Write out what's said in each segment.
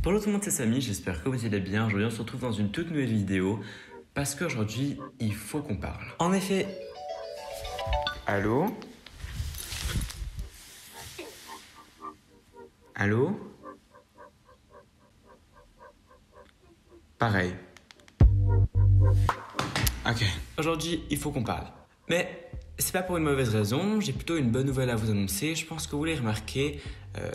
Bonjour tout le monde, c'est Samy, j'espère que vous allez bien. Aujourd'hui, on se retrouve dans une toute nouvelle vidéo parce qu'aujourd'hui, il faut qu'on parle. En effet, allô? Allô? Pareil. Ok. Aujourd'hui, il faut qu'on parle. Mais c'est pas pour une mauvaise raison, j'ai plutôt une bonne nouvelle à vous annoncer. Je pense que vous l'avez remarqué,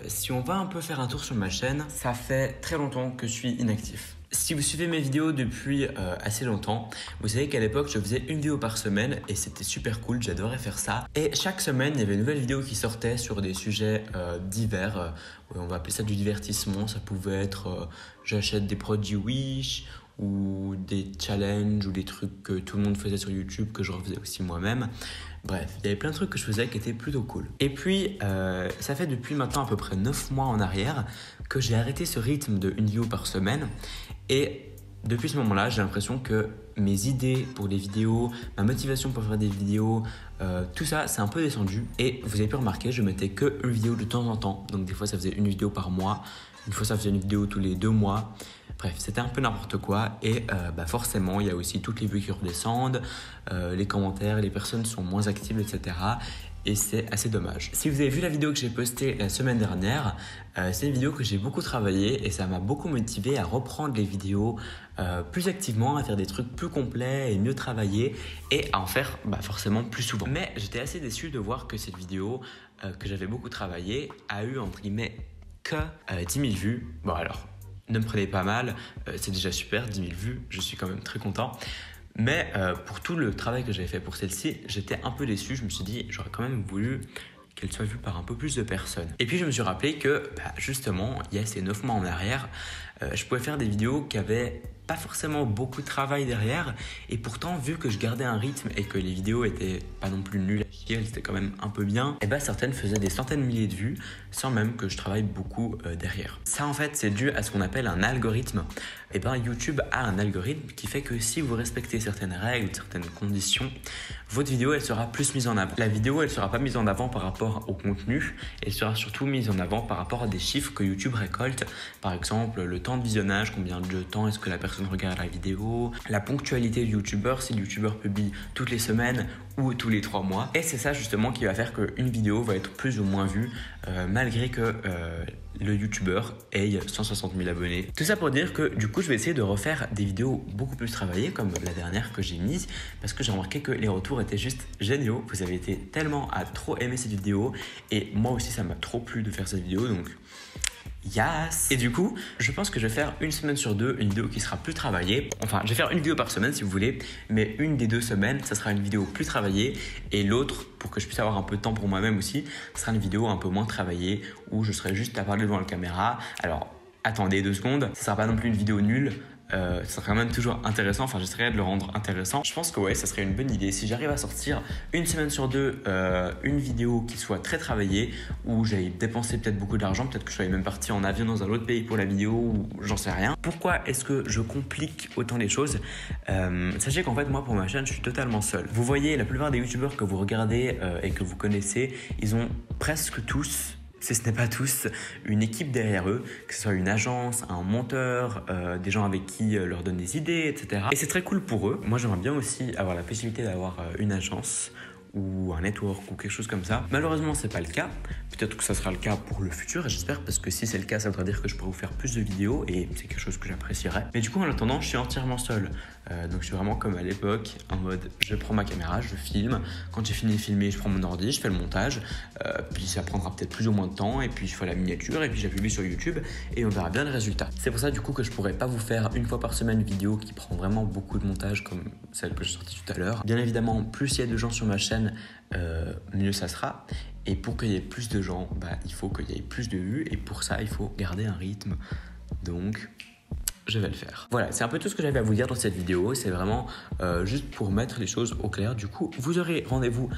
si on va un peu faire un tour sur ma chaîne, ça fait très longtemps que je suis inactif. Si vous suivez mes vidéos depuis assez longtemps, vous savez qu'à l'époque, je faisais une vidéo par semaine et c'était super cool, j'adorais faire ça. Et chaque semaine, il y avait une nouvelle vidéo qui sortait sur des sujets divers. On va appeler ça du divertissement, ça pouvait être j'achète des produits Wish ou des challenges ou des trucs que tout le monde faisait sur YouTube que je refaisais aussi moi-même. Bref, il y avait plein de trucs que je faisais qui étaient plutôt cool. Et puis, ça fait depuis maintenant à peu près 9 mois en arrière que j'ai arrêté ce rythme de une vidéo par semaine. Et depuis ce moment-là, j'ai l'impression que mes idées pour les vidéos, ma motivation pour faire des vidéos, tout ça, c'est un peu descendu. Et vous avez pu remarquer, je mettais que une vidéo de temps en temps. Donc des fois, ça faisait une vidéo par mois. Une fois, ça faisait une vidéo tous les 2 mois. Bref, c'était un peu n'importe quoi et forcément, il y a aussi toutes les vues qui redescendent, les commentaires, les personnes sont moins actives, etc. Et c'est assez dommage. Si vous avez vu la vidéo que j'ai postée la semaine dernière, c'est une vidéo que j'ai beaucoup travaillé et ça m'a beaucoup motivé à reprendre les vidéos plus activement, à faire des trucs plus complets et mieux travaillés et à en faire forcément plus souvent. Mais j'étais assez déçu de voir que cette vidéo que j'avais beaucoup travaillé a eu entre guillemets que 10 000 vues. Bon alors, ne me prenez pas mal, c'est déjà super, 10 000 vues, je suis quand même très content. Mais pour tout le travail que j'avais fait pour celle-ci, j'étais un peu déçu. Je me suis dit, j'aurais quand même voulu qu'elle soit vue par un peu plus de personnes. Et puis je me suis rappelé que justement, il y a ces 9 mois en arrière, je pouvais faire des vidéos qui avaient pas forcément beaucoup de travail derrière. Et pourtant, vu que je gardais un rythme et que les vidéos étaient pas non plus nulles à chier, elles étaient quand même un peu bien, et certaines faisaient des centaines de milliers de vues sans même que je travaille beaucoup derrière. Ça en fait, c'est dû à ce qu'on appelle un algorithme. YouTube a un algorithme qui fait que si vous respectez certaines règles, certaines conditions, votre vidéo elle sera plus mise en avant. La vidéo elle sera pas mise en avant par rapport au contenu, elle sera surtout mise en avant par rapport à des chiffres que YouTube récolte. Par exemple, le temps de visionnage, combien de temps est-ce que la personne regarde la vidéo, la ponctualité du youtubeur, si le youtubeur publie toutes les semaines ou tous les 3 mois. Et c'est ça justement qui va faire qu'une vidéo va être plus ou moins vue malgré que le youtubeur ait 160 000 abonnés. Tout ça pour dire que du coup je vais essayer de refaire des vidéos beaucoup plus travaillées comme la dernière que j'ai mise parce que j'ai remarqué que les retours étaient juste géniaux. Vous avez été tellement à trop aimer cette vidéo et moi aussi ça m'a trop plu de faire cette vidéo, donc yes! Et du coup, je pense que je vais faire une semaine sur deux une vidéo qui sera plus travaillée. Enfin, je vais faire une vidéo par semaine si vous voulez, mais une des 2 semaines, ça sera une vidéo plus travaillée et l'autre, pour que je puisse avoir un peu de temps pour moi-même aussi, ce sera une vidéo un peu moins travaillée où je serai juste à parler devant la caméra. Alors, attendez 2 secondes, ça sera pas non plus une vidéo nulle. Ça sera quand même toujours intéressant, enfin j'essaierai de le rendre intéressant. Je pense que ouais, ça serait une bonne idée si j'arrive à sortir une semaine sur 2 une vidéo qui soit très travaillée, où j'aille dépenser peut-être beaucoup d'argent, peut-être que je sois même parti en avion dans un autre pays pour la vidéo ou j'en sais rien. Pourquoi est-ce que je complique autant les choses? Sachez qu'en fait moi pour ma chaîne je suis totalement seul. Vous voyez la plupart des youtubeurs que vous regardez et que vous connaissez, ils ont presque tous, si ce n'est pas tous, une équipe derrière eux, que ce soit une agence, un monteur, des gens avec qui leur donnent des idées, etc. Et c'est très cool pour eux. Moi, j'aimerais bien aussi avoir la possibilité d'avoir une agence ou un network ou quelque chose comme ça. Malheureusement, c'est pas le cas. Peut-être que ça sera le cas pour le futur, et j'espère, parce que si c'est le cas, ça voudrait dire que je pourrais vous faire plus de vidéos et c'est quelque chose que j'apprécierais. Mais du coup, en attendant, je suis entièrement seul. Donc je suis vraiment comme à l'époque, en mode je prends ma caméra, je filme. Quand j'ai fini de filmer, je prends mon ordi, je fais le montage. Puis ça prendra peut-être plus ou moins de temps, et puis je fais la miniature, et puis je la publie sur YouTube, et on verra bien le résultat. C'est pour ça du coup que je pourrais pas vous faire une fois par semaine une vidéo qui prend vraiment beaucoup de montage comme celle que j'ai sortie tout à l'heure. Bien évidemment, plus il y a de gens sur ma chaîne, mieux ça sera. Et pour qu'il y ait plus de gens, il faut qu'il y ait plus de vues, et pour ça, il faut garder un rythme. Donc, je vais le faire. Voilà, c'est un peu tout ce que j'avais à vous dire dans cette vidéo. C'est vraiment juste pour mettre les choses au clair. Du coup, vous aurez rendez-vous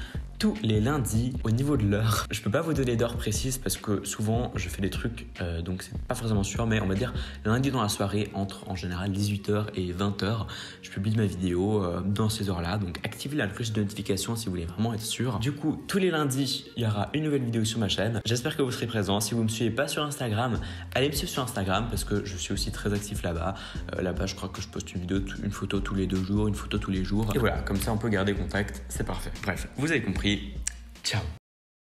tous les lundis au niveau de l'heure. Je peux pas vous donner d'heure précise parce que souvent je fais des trucs donc c'est pas forcément sûr, mais on va dire lundi dans la soirée entre en général 18h et 20h, je publie ma vidéo dans ces heures-là, donc activez la cloche de notification si vous voulez vraiment être sûr. Du coup, tous les lundis, il y aura une nouvelle vidéo sur ma chaîne. J'espère que vous serez présents. Si vous me suivez pas sur Instagram, allez me suivre sur Instagram parce que je suis aussi très actif là-bas. Là-bas, je crois que je poste une photo tous les 2 jours, une photo tous les jours. Et voilà, comme ça on peut garder contact, c'est parfait. Bref, vous avez compris. Ciao.